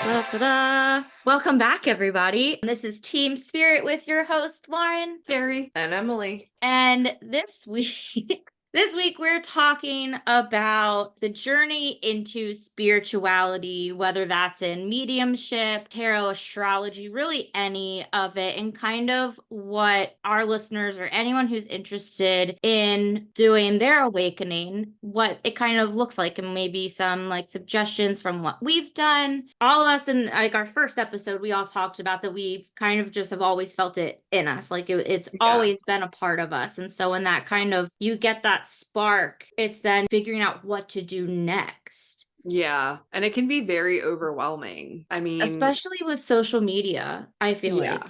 Da-da-da. Welcome back, everybody. This is Team Spirit with your host, Lauren. Carrie and Emily. And this week, this week we're talking about the journey into spirituality, whether that's in mediumship, tarot, astrology, really any of it, and kind of what our listeners or anyone who's interested in doing their awakening, what it kind of looks like, and maybe some like suggestions from what we've done. All of us in like our first episode, we all talked about that we've kind of just have always felt it in us. Like it's always been a part of us. And so when that kind of, you get that spark, it's then figuring out what to do next. Yeah. And it can be very overwhelming. I mean, Especially with social media, I feel like.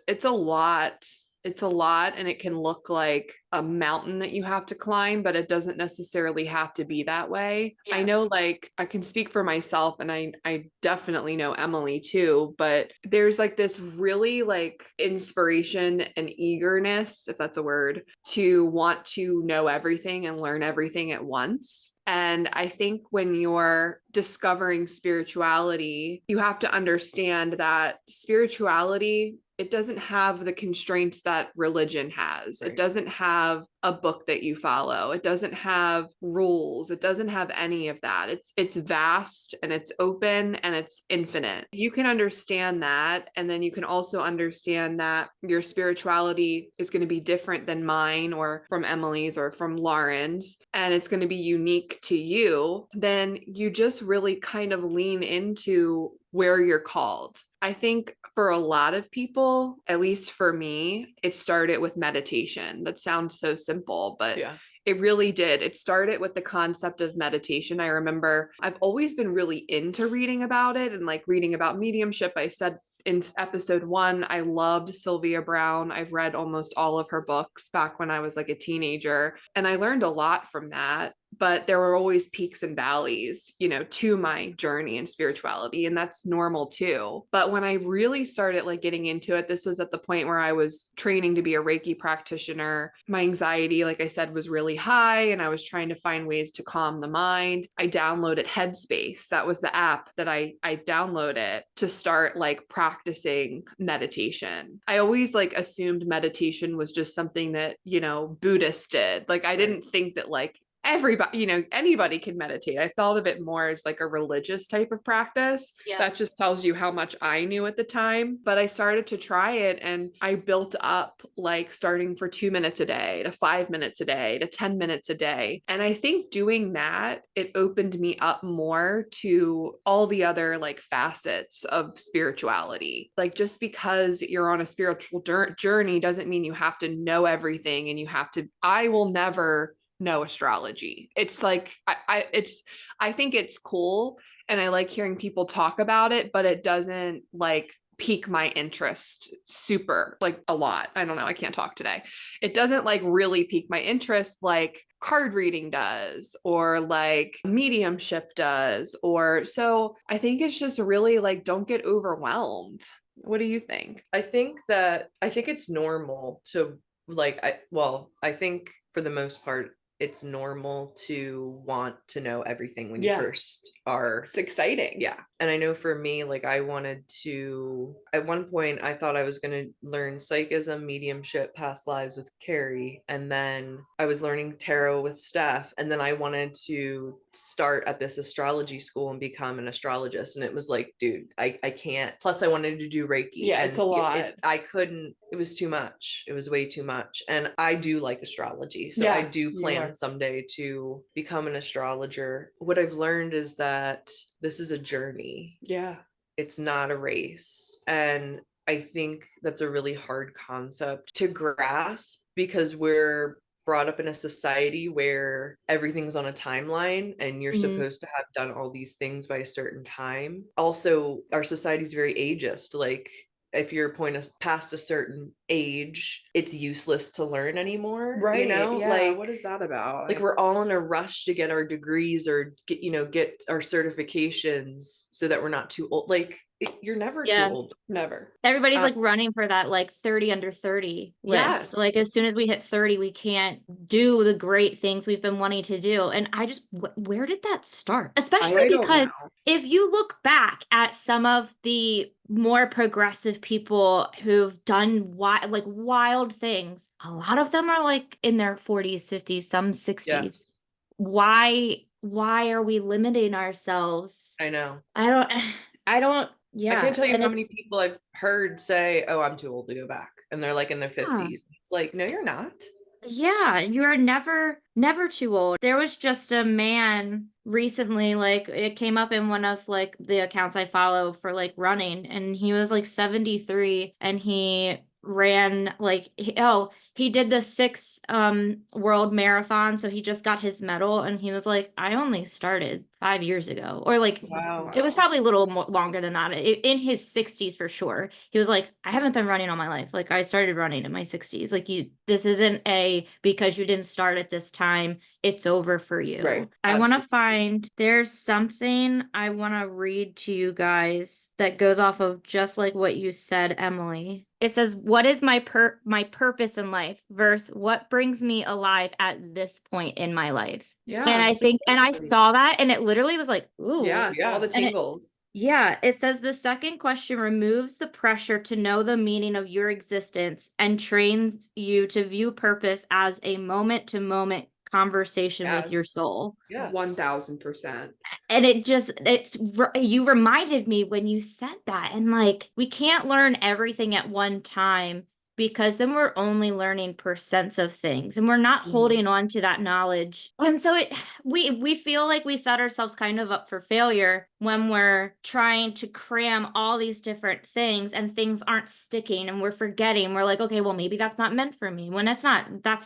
it's a lot. It's a lot, and it can look like a mountain that you have to climb, but it doesn't necessarily have to be that way. Yeah. I know, like, I can speak for myself, and I definitely know Emily too, but there's like this really like inspiration and eagerness, if that's a word, to want to know everything and learn everything at once. And I think when you're discovering spirituality, you have to understand that spirituality, it doesn't have the constraints that religion has. Right. It doesn't have a book that you follow. It doesn't have rules. It doesn't have any of that. It's vast and it's open and it's infinite. You can understand that, and then you can also understand that your spirituality is going to be different than mine or from Emily's or from Lauren's, and it's going to be unique to you. Then you just really kind of lean into where you're called. I think for a lot of people, at least for me, it started with meditation. That sounds so simple, but it really did. It started with the concept of meditation. I remember I've always been really into reading about it and like reading about mediumship. I said in episode 1, I loved Sylvia Browne. I've read almost all of her books back when I was like a teenager, and I learned a lot from that. But there were always peaks and valleys, you know, to my journey in spirituality, and that's normal too. But when I really started like getting into it, this was at the point where I was training to be a Reiki practitioner. My anxiety, like I said, was really high, and I was trying to find ways to calm the mind. I downloaded Headspace. That was the app that I downloaded to start like practicing meditation. I always like assumed meditation was just something that, you know, Buddhists did. Like I didn't think that like everybody, you know, anybody can meditate. I thought of it more as like a religious type of practice. That just tells you how much I knew at the time. But I started to try it, and I built up like starting for 2 minutes a day to 5 minutes a day to 10 minutes a day. And I think doing that, it opened me up more to all the other like facets of spirituality. Like just because you're on a spiritual journey doesn't mean you have to know everything, and you have to, I will never know astrology. It's like I think it's cool, and I like hearing people talk about it, but it doesn't like pique my interest super like a lot. I don't know, I can't talk today. It doesn't like really pique my interest like card reading does, or like mediumship does, or so I think it's just really like, don't get overwhelmed. What do you think? I think it's normal to like I think for the most part it's normal to want to know everything when you first are. It's exciting. Yeah. And I know for me, like I wanted to, at one point I thought I was going to learn psychism, mediumship, past lives with Carrie. And then I was learning tarot with Steph. And then I wanted to start at this astrology school and become an astrologist. And it was like, dude, I can't. Plus I wanted to do Reiki. Yeah, and it's a lot. I couldn't, it was too much. It was way too much. And I do like astrology. So I do plan someday to become an astrologer. What I've learned is that this is a journey. Yeah. It's not a race. And I think that's a really hard concept to grasp, because we're brought up in a society where everything's on a timeline and you're supposed to have done all these things by a certain time. Also, our society is very ageist. Like if you're past a certain age, it's useless to learn anymore. Right. You know, yeah. like what is that about? Like we're all in a rush to get our degrees or get our certifications so that we're not too old. Like You're never too Yeah. old. Never. Everybody's Um, like running for that like 30 under 30 list. yes. Like as soon as we hit 30, we can't do the great things we've been wanting to do. And I just, where did that start? Especially I don't because know. if you look back at some of the more progressive people who've done like wild things, a lot of them are like in their 40s, 50s, some 60s. Yes. Why are we limiting ourselves? I know. I don't, I yeah. can't tell you And how it's, many people I've heard say, "Oh, I'm too old to go back," and they're like in their yeah. 50s. It's like, no, you're not. Yeah, you are never too old. There was just a man recently, like it came up in one of like the accounts I follow for like running, and he was like 73 and he ran like he did the 6 world marathon, so he just got his medal and he was like, I only started 5 years ago. Or like Wow. it was probably a little more longer than that. In his 60s for sure. He was like, I haven't been running all my life. Like I started running in my 60s. Like this isn't a because you didn't start at this time, it's over for Right. you. I want to Absolutely. find there's something I want to read to you guys that goes off of just like what you said, Emily. It says, "What is my purpose in life versus what brings me alive at this point in my life?" And Yeah. I think, and I Exactly. saw that and it literally was like, ooh. Yeah. All Yeah. the And it, tingles. yeah, it says the second question removes the pressure to know the meaning of your existence and trains you to view purpose as a moment to moment conversation with your Yes. soul. Yes. 1000%. And you reminded me when you said that. And like, we can't learn everything at one time because then we're only learning percents of things and we're not Mhm. holding on to that knowledge. And so we feel like we set ourselves kind of up for failure when we're trying to cram all these different things and things aren't sticking and we're forgetting. We're like, okay, well, maybe that's not meant for me. When that's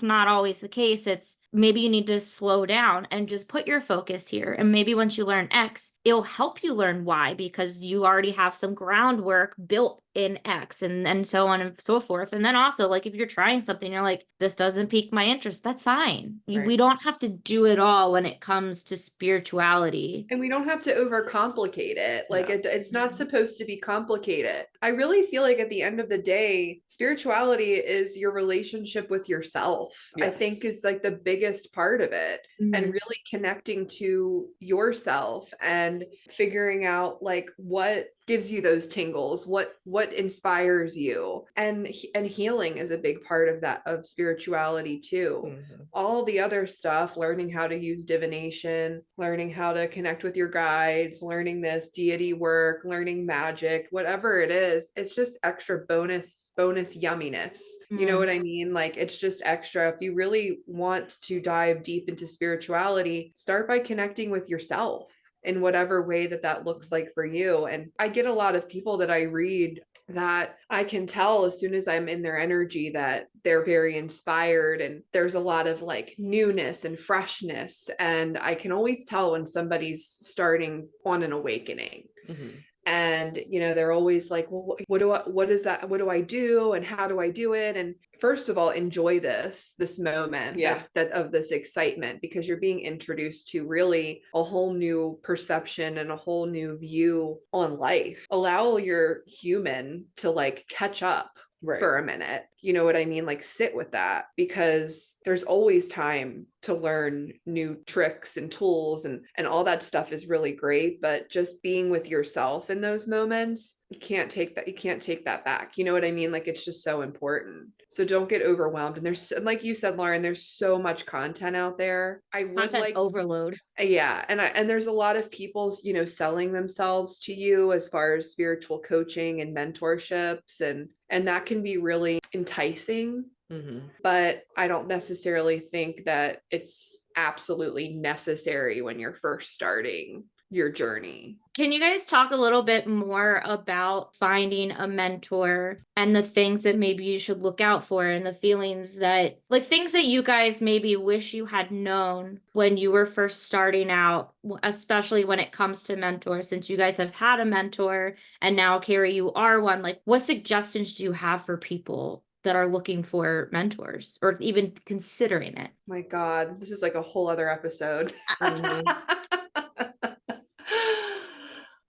not always the case. It's maybe you need to slow down and just put your focus here. And maybe once you learn X, it'll help you learn Y because you already have some groundwork built in X and so on and so forth. And then also, like, if you're trying something, you're like, this doesn't pique my interest, that's fine. We Right. don't have to do it all when it comes to spirituality. And we don't have to overcomplicate it. Like No. it's not supposed to be complicated. I really feel like at the end of the day, spirituality is your relationship with yourself. I think Yes. is like the biggest part of it. And Mhm. really connecting to yourself and figuring out like what gives you those tingles, what inspires you. And healing is a big part of that, of spirituality too. Mhm. All the other stuff, learning how to use divination, learning how to connect with your guides, learning this deity work, learning magic, whatever it is, it's just extra bonus yumminess. You know Mm. what I mean? Like it's just extra. If you really want to dive deep into spirituality, start by connecting with yourself in whatever way that looks like for you. And I get a lot of people that I read that I can tell as soon as I'm in their energy that they're very inspired and there's a lot of like newness and freshness. And I can always tell when somebody's starting on an awakening. Mhm. And they're always like, well, what is that, what do I do and how do I do it? And first of all, enjoy this moment, Yeah. that of this excitement, because you're being introduced to really a whole new perception and a whole new view on life. Allow your human to like catch up Right. for a minute. You know what I mean? Like sit with that, because there's always time to learn new tricks and tools, and all that stuff is really great, but just being with yourself in those moments, you can't take that back. You know what I mean? Like it's just so important. So don't get overwhelmed. And there's, like you said, Lauren, there's so much content out there. I would Content like, overload. yeah, and there's a lot of people, selling themselves to you as far as spiritual coaching and mentorships, and that can be really enticing, Mhm. but I don't necessarily think that it's absolutely necessary when you're first starting your journey. Can you guys talk a little bit more about finding a mentor and the things that maybe you should look out for and the feelings that, like things that you guys maybe wish you had known when you were first starting out, especially when it comes to mentors, since you guys have had a mentor and now, Carrie, you are one. Like, what suggestions do you have for people that are looking for mentors or even considering it? My God, this is like a whole other episode. Mhm.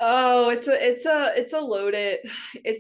Oh, it's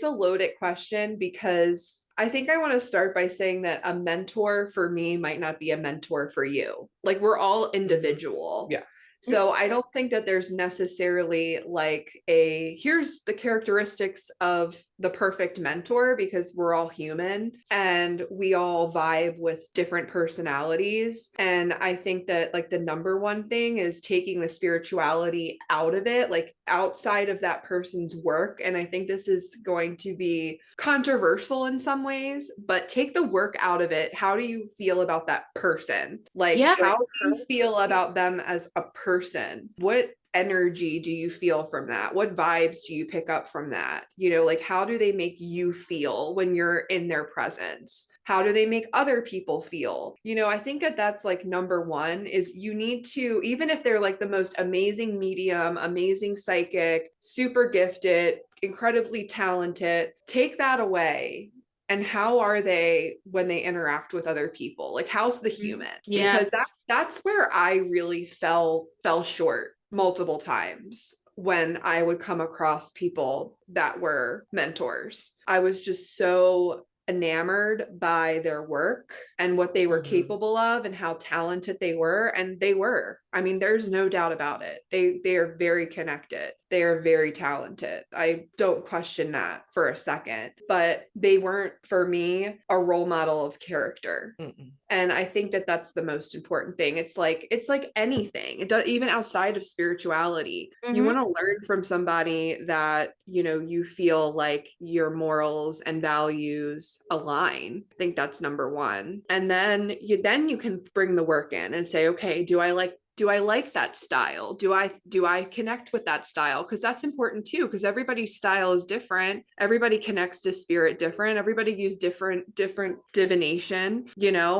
a loaded question, because I think I want to start by saying that a mentor for me might not be a mentor for you. Like, we're all individual. Yeah. So I don't think that there's necessarily like here's the characteristics of the perfect mentor, because we're all human and we all vibe with different personalities. And I think that like the number one thing is taking the spirituality out of it, like outside of that person's work. And I think this is going to be controversial in some ways, but take the work out of it. How do you feel about that person? Like, Yeah. how do you feel about them as a person? What energy do you feel from that? What vibes do you pick up from that? Like, how do they make you feel when you're in their presence? How do they make other people feel? I think that that's like number one, is you need to, even if they're like the most amazing medium, amazing psychic, super gifted, incredibly talented, take that away. And how are they when they interact with other people? Like, how's the human? Yeah. Because that's where I really fell short multiple times when I would come across people that were mentors. I was just so enamored by their work and what they were capable of and how talented they were. And they were. I mean, there's no doubt about it. They are very connected. They are very talented. I don't question that for a second. But they weren't, for me, a role model of character. And I think that that's the most important thing. It's like anything. It does, even outside of spirituality. You want to learn from somebody that, you feel like your morals and values align. I think that's number one. And then you can bring the work in and say, okay, do I like that style? Do I connect with that style? Because that's important too, because everybody's style is different. Everybody connects to spirit different. Everybody uses different divination,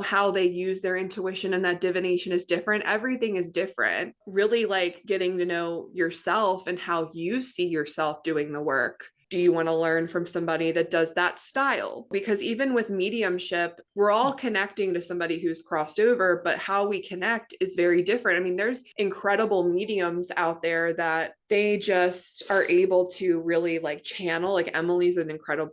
how they use their intuition, and that divination is different. Everything is different. Really, like, getting to know yourself and how you see yourself doing the work. Do you want to learn from somebody that does that style? Because even with mediumship, we're all connecting to somebody who's crossed over, but how we connect is very different. I mean, there's incredible mediums out there that they just are able to really like channel. Like, Emily's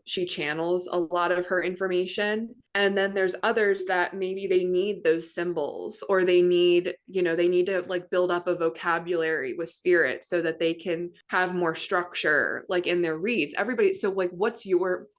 she channels a lot of her information. And then there's others that maybe they need those symbols, or they need to like build up a vocabulary with spirit so that they can have more structure like in their reads. Everybody. So like,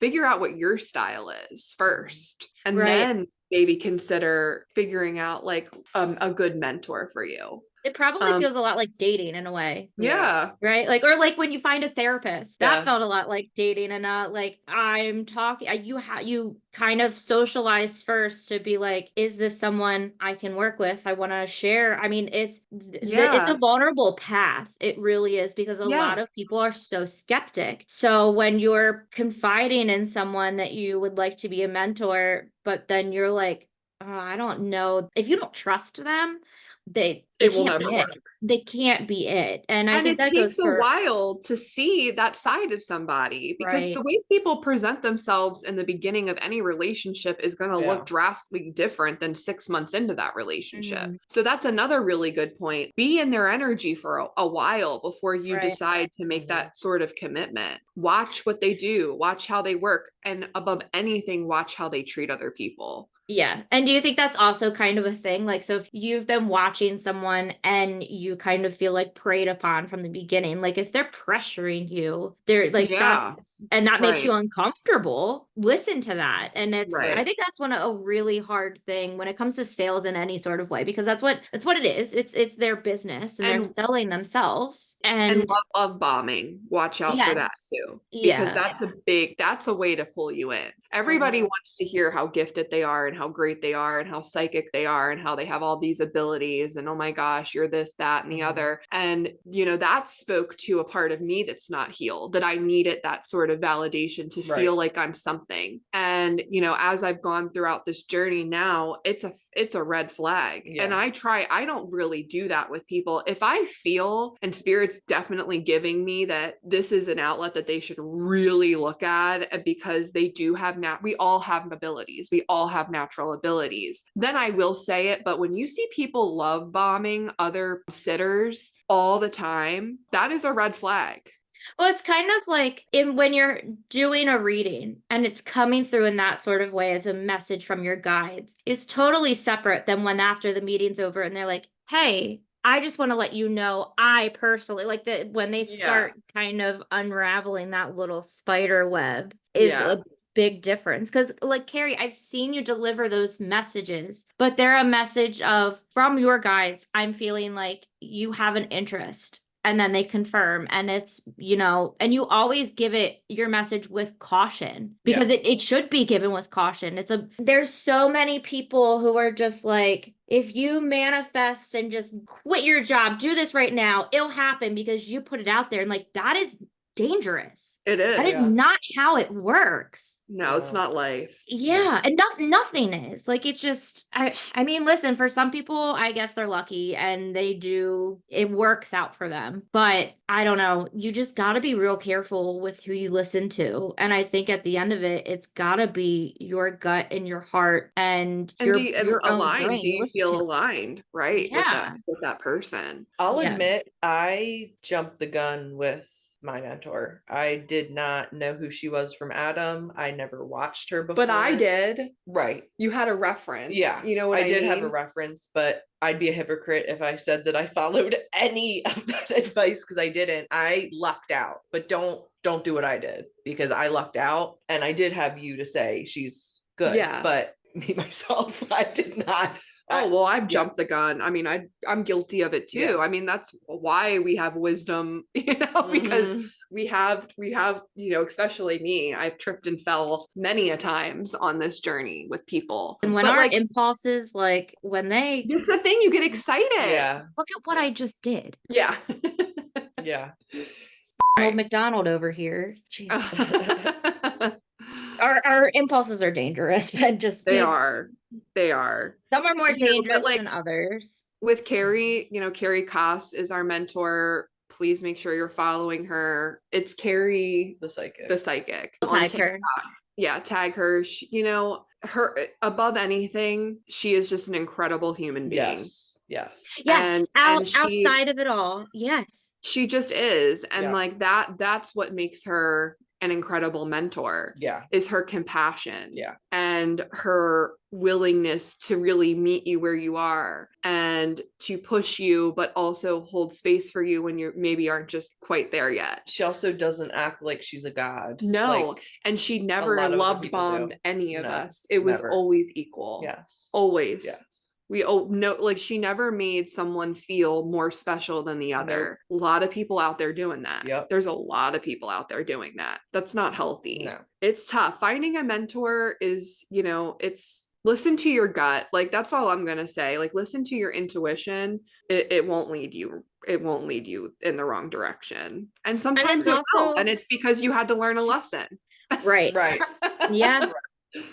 figure out what your style is first, and then maybe consider figuring out like a good mentor for you. It probably feels a lot like dating in a way. Yeah. Right? Like, or like when you find a therapist, that felt Yes. a lot like dating, and not like I'm talking, you kind of socialize first to be like, is this someone I can work with? I want to share. I mean, it's Yeah. a vulnerable path. It really is, because a lot of people are so skeptic. So when you're confiding in someone that you would like to be a mentor, but then you're like, oh, I don't know. If you don't trust them, they It will can't be never it. work. They can't be it. And I And think it that takes goes a for while to see that side of somebody, because the way people present themselves in the beginning of any relationship is going to look drastically different than 6 months into that relationship. So that's another really good point. Be in their energy for a while before you decide to make that sort of commitment. Watch what they do, watch how they work, and above anything, watch how they treat other people. Yeah. And do you think that's also kind of a thing? Like, so if you've been watching someone and you kind of feel like preyed upon from the beginning, like if they're pressuring you, they're like, and that makes you uncomfortable, listen to that. And I think that's a really hard thing when it comes to sales in any sort of way, because that's what it is. It's their business, and they're selling themselves. And love bombing. Watch out for that too, because that's a way to pull you in. Everybody wants to hear how gifted they are and how great they are and how psychic they are and how they have all these abilities, and oh my gosh, you're this, that, and the other. And that spoke to a part of me that's not healed, that I needed that sort of validation to feel like I'm something. And as I've gone throughout this journey now, it's a red flag. And I don't really do that with people. If I feel, and spirit's definitely giving me that this is an outlet that they should really look at, because they do have we all have abilities. We all have natural abilities. Then I will say it. But when you see people love bombing other sitters all the time, that is a red flag. Well, it's kind of like when you're doing a reading and it's coming through in that sort of way as a message from your guides is totally separate than when after the meeting's over and they're like, hey, I just want to let you know, I personally like that when they Yeah. start kind of unraveling that little spider web is Yeah. a big difference. Because, like, Carrie, I've seen you deliver those messages, but they're a message of from your guides, I'm feeling like you have an interest, and then they confirm, and it's, and you always give it your message with caution because it should be given with caution. There's so many people who are just like, if you manifest and just quit your job, do this right now, it'll happen because you put it out there. And like, that is dangerous. It That is. is not how it works. No, it's not life. Yeah, and nothing is. Like, it's just I mean, listen, for some people, I guess they're lucky and it works out for them. But I don't know, you just got to be real careful with who you listen to. And I think at the end of it, it's got to be your gut and your heart and And your own aligned? brain Do you listen feel to. aligned, right? Yeah. With that person. I'll Yeah. admit, I jumped the gun with my mentor. I did not know who she was from Adam. I never watched her before. But I did. Right. You had a reference. Yeah. You know what I did have a mean? reference, but I'd be a hypocrite if I said that I followed any of that advice because I didn't. I lucked out. But don't do what I did because I lucked out and I did have you to say she's good. Yeah. But me myself, I did not. Oh, well, I've jumped the gun. I mean, I'm guilty of it too. Yeah. I mean, that's why we have wisdom, because we have, especially me, I've tripped and fell many a times on this journey with people. And when But our like, impulses, like when they it's the thing, you get excited. Yeah. look at what I just did. Yeah. Yeah. Old McDonald over here. Jeez. Our impulses are dangerous, but They are. Some are more But dangerous like than others. with Carrie, Carrie Koss is our mentor. Please make sure you're following her. It's Carrie The psychic. I'll on tag her. TikTok. Yeah, tag her. Her above anything, she is just an incredible human being. Yes. Yes, And she, outside of it all. Yes. she just is. And Yeah. like that's what makes her an incredible mentor. Yeah. Is her compassion. Yeah. And her willingness to really meet you where you are and to push you, but also hold space for you when you maybe aren't just quite there yet. She also doesn't act like she's a god. No. Like, and she lot never of other love people bombed do. any of No, us. It was never. always equal. yes. Always. Yes. She never made someone feel more special than the other. A lot of people out there doing that. Yep. There's a lot of people out there doing that. That's not healthy. No. It's tough. Finding a mentor is, it's listen to your gut. Like, that's all I'm going to say. Like, listen to your intuition. It won't lead you. It won't lead you in the wrong direction. And sometimes it will. And it's because you had to learn a lesson. Right. Right. Yeah.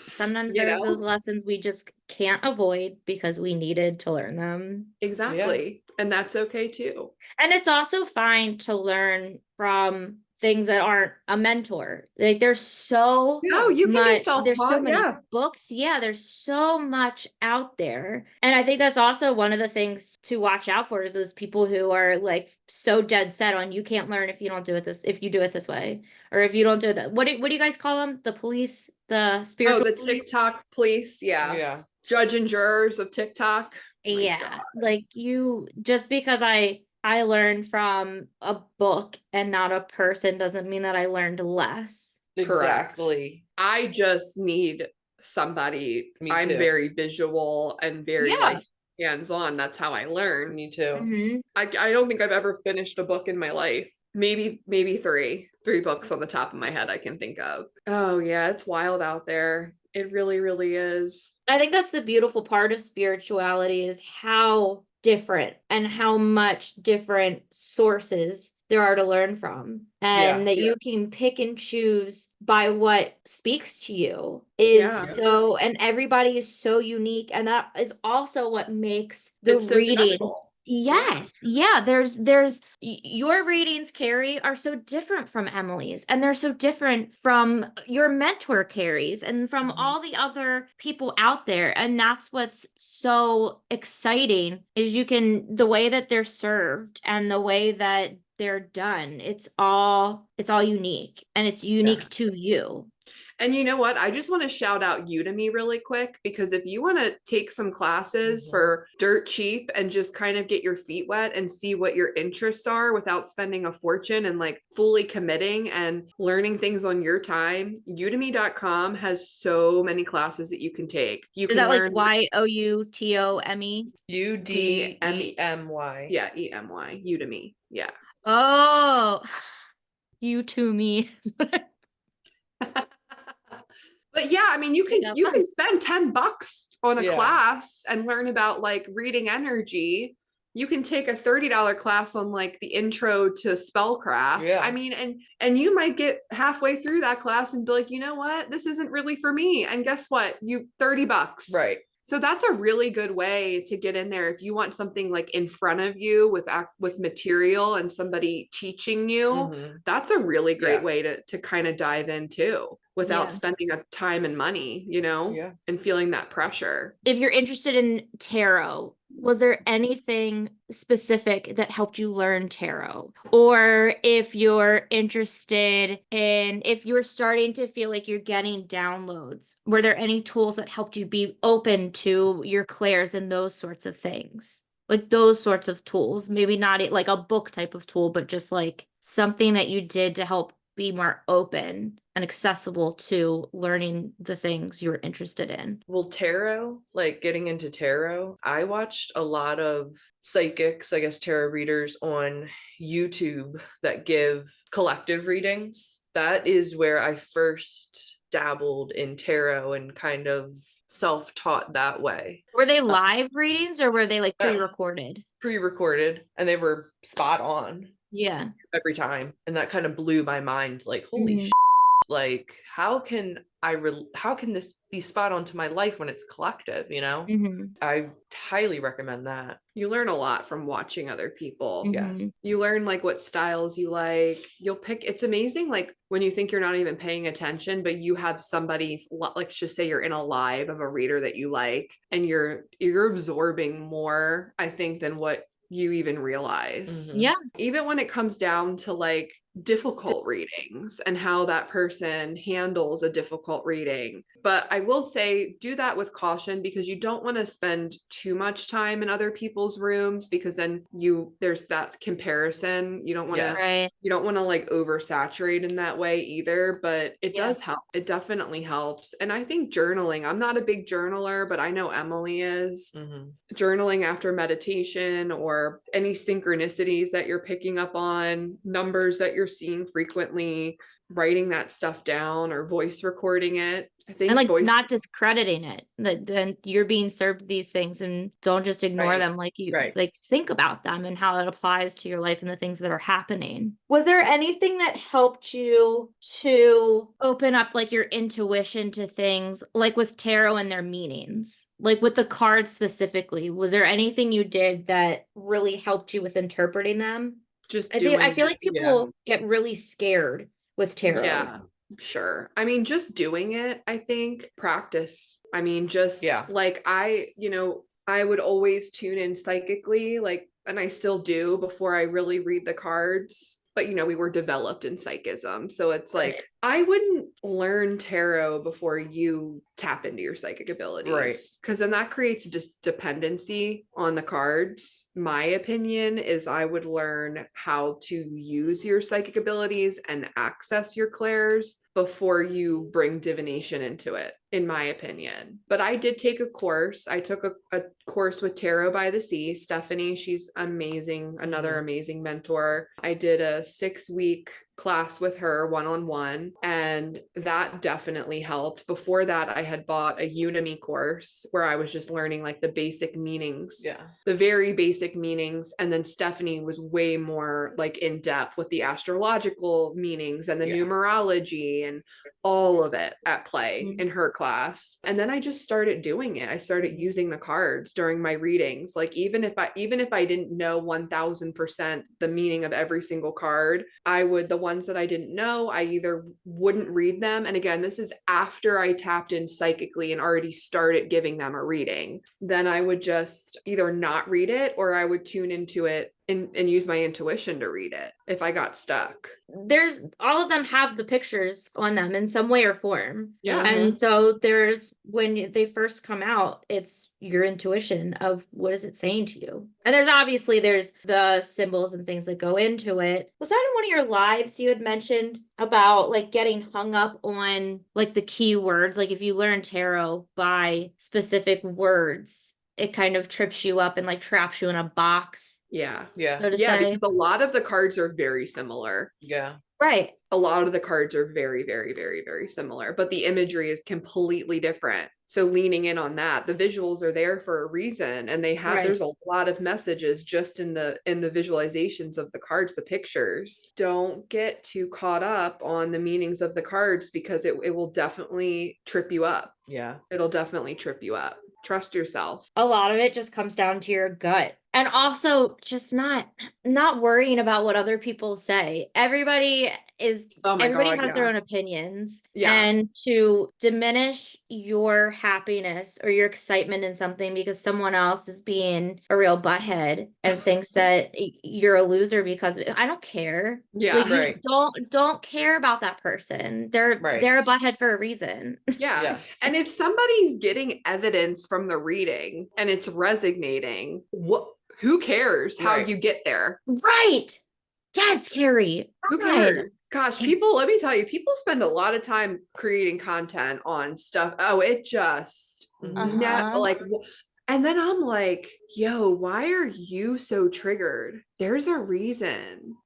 Sometimes You there's know? those lessons we just can't avoid because we needed to learn them. Exactly. And that's okay too. And it's also fine to learn from things that aren't a mentor. Like, there's so No, you can be there's so self-taught. many Yeah. books. Yeah, there's so much out there. And I think that's also one of the things to watch out for is those people who are like so dead set on you can't learn if you do it this way, or if you don't do that. What do you guys call them? The police, the spiritual the police? TikTok police. Yeah. Yeah. Judge and jurors of TikTok. My Yeah. God. Like, just because I learned from a book and not a person doesn't mean that I learned less. Exactly. I just need somebody. Me I'm too. very visual and very Yeah. like hands-on. That's how I learn. Me too. Mhm. I don't think I've ever finished a book in my life. Maybe three books on the top of my head I can think of. Oh yeah, it's wild out there. It really, really is. I think that's the beautiful part of spirituality is how different and how much different sources there are to learn from, and that you can pick and choose by what speaks to you and everybody is so unique, and that is also what makes the It's so readings special. there's your readings, Carrie, are so different from Emily's, and they're so different from your mentor Carrie's and from all the other people out there. And that's what's so exciting is the way that they're served and the way that they're done. It's all unique, and it's unique to you. And you know what? I just want to shout out Udemy really quick, because if you want to take some classes for dirt cheap and just kind of get your feet wet and see what your interests are without spending a fortune and like fully committing and learning things on your time, udemy.com has so many classes that you can take. You Is can that learn like YOUTOME? UDEMY. Yeah, EMY, Udemy. Yeah. Oh, you to me. But yeah, I mean, you can spend $10 on a class and learn about like reading energy. You can take a $30 class on like the intro to spellcraft. Yeah. I mean, and you might get halfway through that class and be like, you know what, this isn't really for me. And guess what? You $30. Right. So that's a really good way to get in there if you want something like in front of you with material and somebody teaching you. That's a really great way to kind of dive in too, without spending a time and money, and feeling that pressure. If you're interested in tarot, was there anything specific that helped you learn tarot? Or if you're interested in, if you're starting to feel like you're getting downloads, were there any tools that helped you be open to your clairs and those sorts of things? Like those sorts of tools, maybe not like a book type of tool, but just like something that you did to help be more open and accessible to learning the things you're interested in. Well, tarot, like getting into tarot, I watched a lot of psychics, I guess tarot readers on YouTube that give collective readings. That is where I first dabbled in tarot and kind of self-taught that way. Were they live readings or were they like pre-recorded? Pre-recorded, and they were spot on. Yeah. Every time. And that kind of blew my mind, like, holy shit, like how can this be spot on to my life when it's collective, I highly recommend that. You learn a lot from watching other people. Yes. You learn like what styles you like. You'll pick, it's amazing like when you think you're not even paying attention, but you have somebody's, like just say you're in a live of a reader that you like, and you're absorbing more, I think, than what you even realize. Yeah. Even when it comes down to like difficult readings and how that person handles a difficult reading. But I will say, do that with caution, because you don't want to spend too much time in other people's rooms, because then there's that comparison. You don't want to, you don't want to like oversaturate in that way either, but it does help. It definitely helps. And I think journaling, I'm not a big journaler, but I know Emily is. Journaling after meditation, or any synchronicities that you're picking up on, numbers that you're seeing frequently, writing that stuff down or voice recording it. I think, and like not discrediting it, that then you're being served these things, and don't just ignore them. Like like think about them and how it applies to your life and the things that are happening. Was there anything that helped you to open up like your intuition to things, like with tarot and their meanings, like with the cards specifically? Was there anything you did that really helped you with interpreting them? I feel like people get really scared with tarot. Yeah, sure. I mean, just doing it, I think, practice. I mean, just like I would always tune in psychically, like, and I still do before I really read the cards. But we were developed in psychism. So it's like, I wouldn't learn tarot before you tap into your psychic abilities. Right. Because then that creates just dependency on the cards. My opinion is I would learn how to use your psychic abilities and access your clairs before you bring divination into it, in my opinion. But I did take a course. I took a course with Tarot by the Sea. Stephanie, she's amazing, another amazing mentor. I did a 6-week class with her one-on-one, and that definitely helped. Before that, I had bought a Udemy course where I was just learning like the basic meanings, the very basic meanings. And then Stephanie was way more like in depth with the astrological meanings and the numerology and all of it at play in her class. And then I just started doing it. I started using the cards during my readings. Like even if I didn't know 1000% the meaning of every single card, the ones that I didn't know, I either wouldn't read them. And again, this is after I tapped in psychically and already started giving them a reading. Then I would just either not read it, or I would tune into it and use my intuition to read it if I got stuck. There's all of them have the pictures on them in some way or form. Yeah. And so there's when they first come out, it's your intuition of what is it saying to you. And there's the symbols and things that go into it. Was that in one of your lives you had mentioned about like getting hung up on like the key words? Like if you learn tarot by specific words, it kind of trips you up and like traps you in a box. Yeah. Yeah. So to Yeah, say. because a lot of the cards are very similar. Yeah. Right. A lot of the cards are very, very, very, very similar, but the imagery is completely different. So leaning in on that, the visuals are there for a reason, and there's a lot of messages just in the visualizations of the cards, the pictures. Don't get too caught up on the meanings of the cards because it will definitely trip you up. Yeah. It'll definitely trip you up. Trust yourself. A lot of it just comes down to your gut. And also just not worrying about what other people say. Everybody has their own opinions. Yeah. And to diminish your happiness or your excitement in something because someone else is being a real butthead and thinks that you're a loser because I don't care. Yeah. Like, Right. don't care about that person. They're a butthead for a reason. Yeah. Yes. And if somebody's getting evidence from the reading and it's resonating, who cares how you get there? Right. Yes, Carrie. Who cares? Gosh, let me tell you, people spend a lot of time creating content on stuff. Oh, it just like, and then I'm like, yo, why are you so triggered? There's a reason.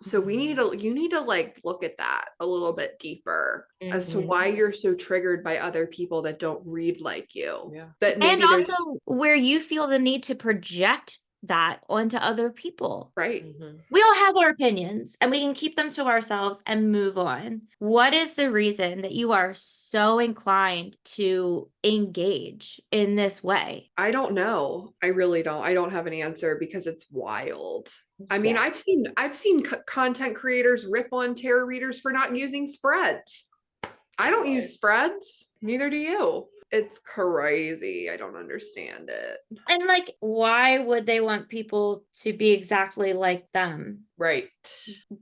So you need to like look at that a little bit deeper as to why you're so triggered by other people that don't read like you. Yeah. That maybe and also where you feel the need to project that onto other people. Right. We all have our opinions and we can keep them to ourselves and move on. What is the reason that you are so inclined to engage in this way? I don't know. I really don't. I don't have an answer because it's wild. I mean, I've seen content creators rip on tarot readers for not using spreads. I don't use spreads. Neither do you. It's crazy. I don't understand it. And like, why would they want people to be exactly like them? Right.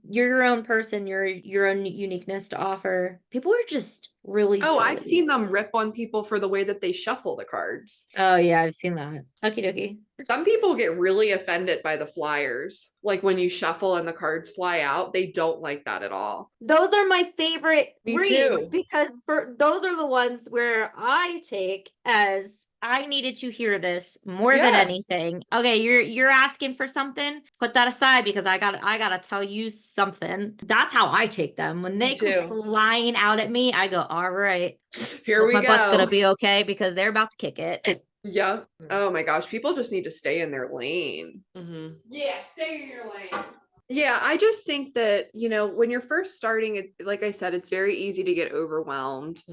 You're your own person, your own uniqueness to offer. People are just really silly. I've seen them rip on people for the way that they shuffle the cards. Oh yeah, I've seen that. Okie dokie. Some people get really offended by the flyers. Like when you shuffle and the cards fly out, they don't like that at all. Those are my favorite Me reads too. because those are the ones where I take as I needed to hear this more than anything. Okay, you're asking for something. Put that aside because I gotta tell you something. That's how I take them. When they come flying out at me, I go, all right. Here we go. My butt's gonna be okay because they're about to kick it. Yeah. Oh my gosh. People just need to stay in their lane. Yeah, stay in your lane. Yeah, I just think that, when you're first starting, like I said, it's very easy to get overwhelmed.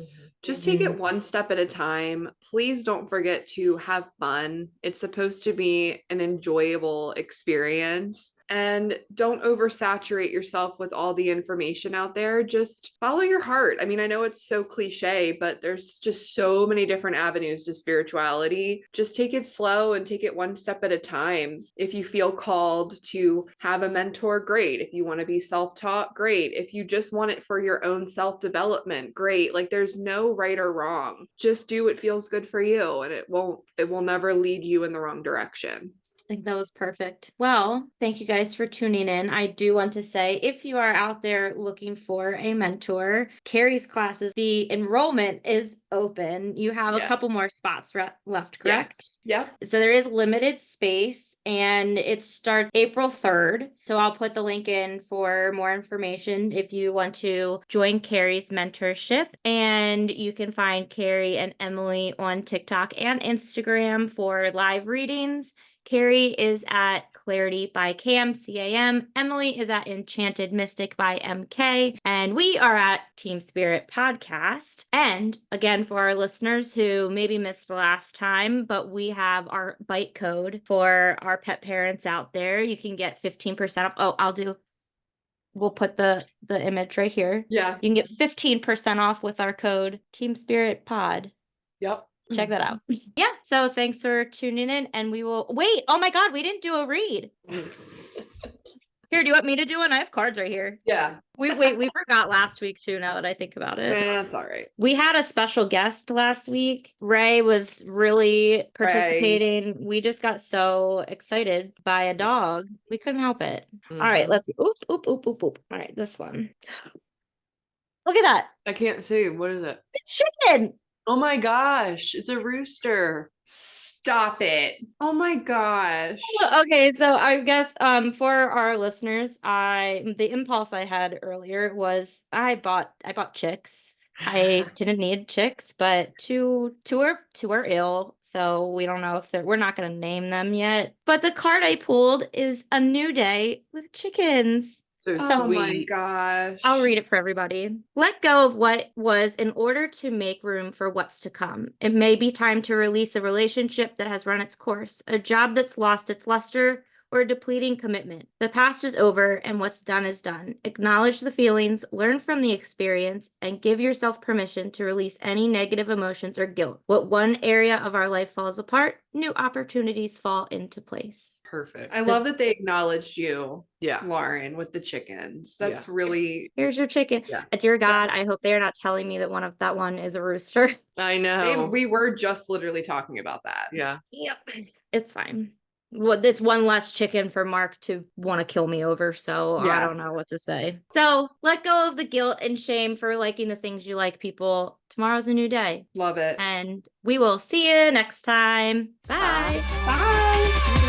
Just take it one step at a time. Please don't forget to have fun. It's supposed to be an enjoyable experience. And don't oversaturate yourself with all the information out there. Just follow your heart. I mean, I know it's so cliche, but there's just so many different avenues to spirituality. Just take it slow and take it one step at a time. If you feel called to have a mentor, great. If you want to be self-taught, great. If you just want it for your own self-development, great. Like there's no right or wrong. Just do what feels good for you, and it will never lead you in the wrong direction. I think that was perfect. Well, thank you guys for tuning in. I do want to say, if you are out there looking for a mentor, Carrie's classes, the enrollment is open. You have a couple more spots left, correct? Yeah. So there is limited space and it starts April 3rd. So I'll put the link in for more information if you want to join Carrie's mentorship. And you can find Carrie and Emily on TikTok and Instagram for live readings. Carrie is at Clarity by Cam, C-A-M. Emily is at Enchanted Mystic by M-K. And we are at Team Spirit Podcast. And again, for our listeners who maybe missed the last time, but we have our bite code for our pet parents out there. You can get 15% off. Oh, we'll put the image right here. Yeah. You can get 15% off with our code Team Spirit Pod. Yep. Check that out. Yeah. So thanks for tuning in and we will wait. Oh my God, we didn't do a read. Here, do you want me to do one? I have cards right here. Yeah. We forgot last week too, now that I think about it. That's all right. We had a special guest last week. Ray was really participating. We just got so excited by a dog. We couldn't help it. All right, Mhm. let's see. Oop, oop, oop, oop, oop. All right, this one. Look at that. I can't see. What is it? It's a chicken. Oh my gosh. It's a rooster. Stop it. Oh my gosh. Okay, so I guess for our listeners, the impulse I had earlier was I bought chicks. I didn't need chicks, but two are ill, so we don't know if we're not gonna name them yet. But the card I pulled is a new day with chickens. So Oh my sweet. gosh. I'll read it for everybody. Let go of what was in order to make room for what's to come. It may be time to release a relationship that has run its course, a job that's lost its luster, or a depleting commitment. The past is over and what's done is done. Acknowledge the feelings, learn from the experience, and give yourself permission to release any negative emotions or guilt. What one area of our life falls apart, new opportunities fall into place. Perfect. I love that they acknowledged you, Yeah. Lauren, with the chickens. That's really Here's your chicken. Yeah. Dear God, I hope they are not telling me that one is a rooster. I know. we were just literally talking about that. Yeah. Yep. It's fine. Well, it's one less chicken for Mark to want to kill me over, so I don't Yes. know what to say. So let go of the guilt and shame for liking the things you like, people. Tomorrow's a new day. Love it. And we will see you next time. Bye. Bye.